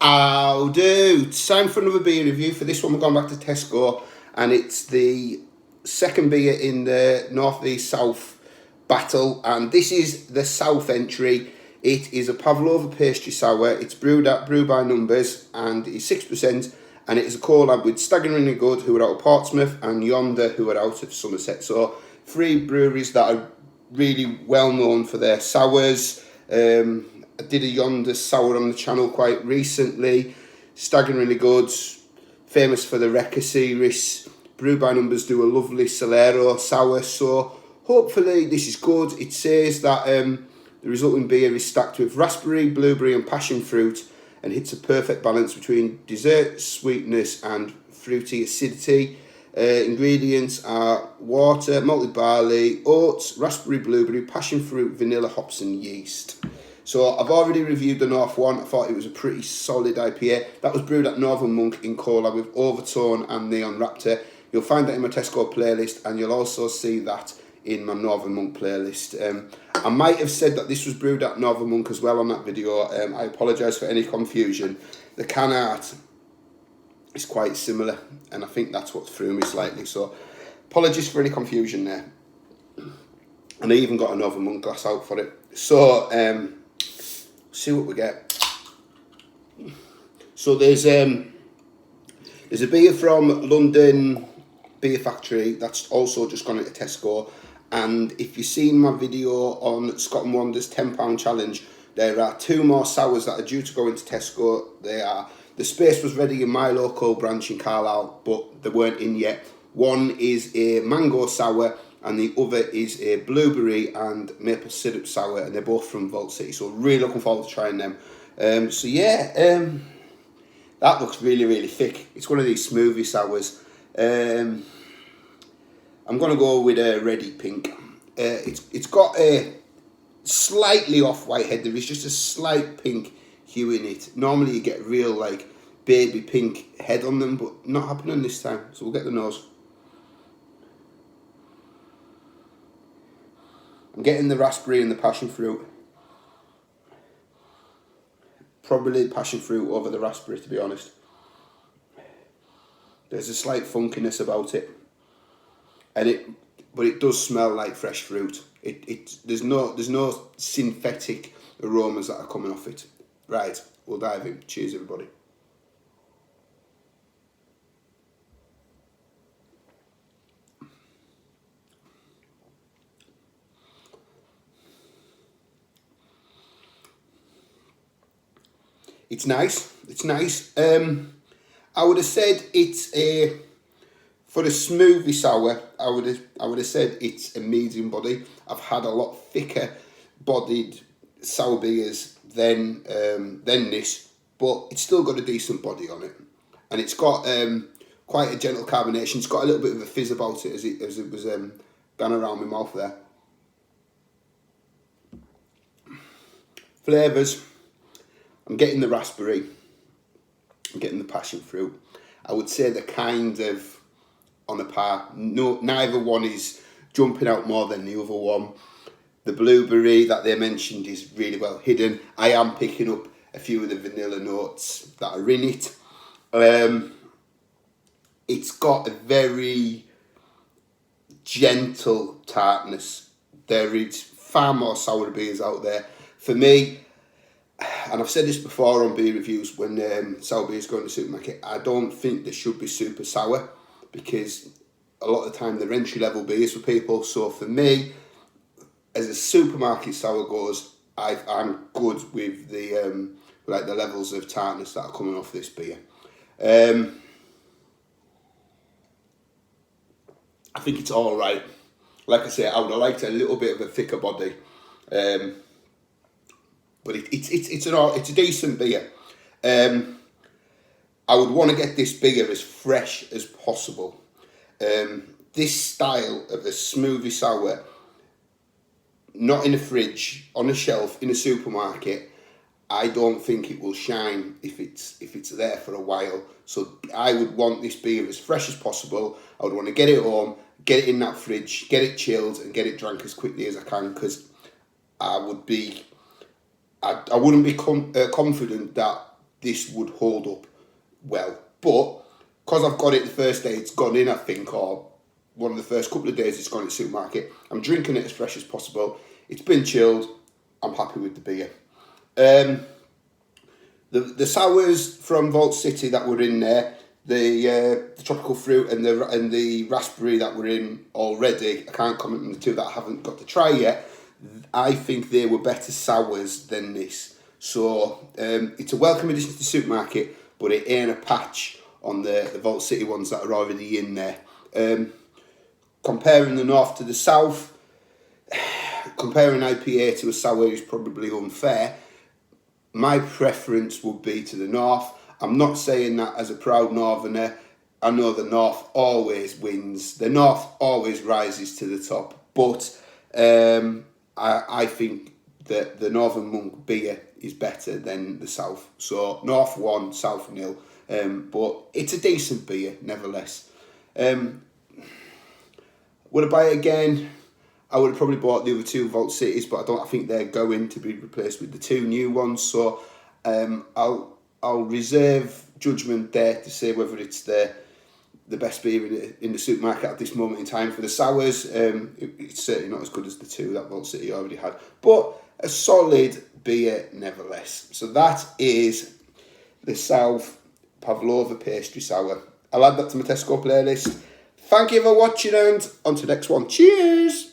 I'll do. It's time for another beer review. For this one, we're going back to Tesco, and it's the second beer in the North v South battle, and this is the South entry. It is a Pavlova pastry sour. It's brewed at Brew by Numbers, and it's 6%, and it is a collab with Staggeringly Good, who are out of Portsmouth, and Yonder, who are out of Somerset. So 3 breweries that are really well known for their sours. I did a Yonder sour on the channel quite recently. Staggeringly Good, famous for the Wrecker series. Brew by Numbers do a lovely Solero sour, so hopefully this is good. It says that the resulting beer is stacked with raspberry, blueberry and passion fruit and hits a perfect balance between dessert sweetness and fruity acidity. Ingredients are water, malted barley, oats, raspberry, blueberry, passion fruit, vanilla, hops and yeast. So I've already reviewed the North one. I thought it was a pretty solid IPA. That was brewed at Northern Monk in collab with Overtone and Neon Raptor. You'll find that in my Tesco playlist, and you'll also see that in my Northern Monk playlist. I might have said that this was brewed at Northern Monk as well on that video. I apologise for any confusion. The can art is quite similar, and I think that's what threw me slightly. So apologies for any confusion there. And I even got a Northern Monk glass out for it. So see what we get. So there's a beer from London Beer Factory that's also just gone into Tesco, and if you've seen my video on Scott and Wander's £10 challenge, there are 2 more sours that are due to go into Tesco. The space was ready in my local branch in Carlisle, but they weren't in yet. One is a mango sour and the other is a blueberry and maple syrup sour, and they're both from Vault City, so really looking forward to trying them. So yeah, that looks really, really thick. It's one of these smoothie sours. I'm going to go with a Ready Pink. It's got a slightly off-white head. There is just a slight pink hue in it. Normally you get real like baby pink head on them, but not happening this time. So we'll get the nose. I'm getting the raspberry and the passion fruit. Probably passion fruit over the raspberry, to be honest. There's a slight funkiness about it, but it does smell like fresh fruit. There's no synthetic aromas that are coming off it. Right, we'll dive in. Cheers, everybody. It's nice. It's nice. I would have said it's for a smoothie sour. I would have said it's a medium body. I've had a lot thicker bodied sour beers than this, but it's still got a decent body on it, and it's got quite a gentle carbonation. It's got a little bit of a fizz about it as it was going around my mouth there. Flavours. I'm getting the raspberry, I'm getting the passion fruit. I would say they're kind of on a par. No, neither one is jumping out more than the other one. The blueberry that they mentioned is really well hidden. I am picking up a few of the vanilla notes that are in it. It's got a very gentle tartness. There is far more sour beers out there. For me, and I've said this before on beer reviews, when sour beers go in the supermarket, I don't think they should be super sour, because a lot of the time they're entry level beers for people. So for me, as a supermarket sour goes, I'm good with the like the levels of tartness that are coming off this beer. I think it's all right. Like I say, I would have liked a little bit of a thicker body. But it's a decent beer. I would want to get this beer as fresh as possible. This style of a smoothie sour, not in a fridge, on a shelf, in a supermarket, I don't think it will shine if it's there for a while. So I would want this beer as fresh as possible. I would want to get it home, get it in that fridge, get it chilled and get it drank as quickly as I can, because I wouldn't be confident that this would hold up well. But because I've got it the first day it's gone in, I think, or one of the first couple of days it's gone in the supermarket, I'm drinking it as fresh as possible. It's been chilled. I'm happy with the beer. The sours from Vault City that were in there, the tropical fruit and the raspberry that were in already, I can't comment on the two that I haven't got to try yet. I think they were better sours than this. So it's a welcome addition to the supermarket, but it ain't a patch on the Vault City ones that are already in there. Comparing the north to the south, comparing IPA to a sour is probably unfair. My preference would be to the north. I'm not saying that as a proud northerner. I know the north always wins. The north always rises to the top. But I think that the Northern Monk beer is better than the south. So north 1, south 0. But it's a decent beer, nevertheless. Would I buy it again? I would have probably bought the other two Vault Cities, but I think they're going to be replaced with the two new ones. So I'll reserve judgment there to say whether it's the best beer in the supermarket at this moment in time. For the sours, it's certainly not as good as the two that Vault City already had, but a solid beer nevertheless. So that is the South Pavlova Pastry Sour. I'll add that to my Tesco playlist. Thank you for watching, and on to the next one. Cheers!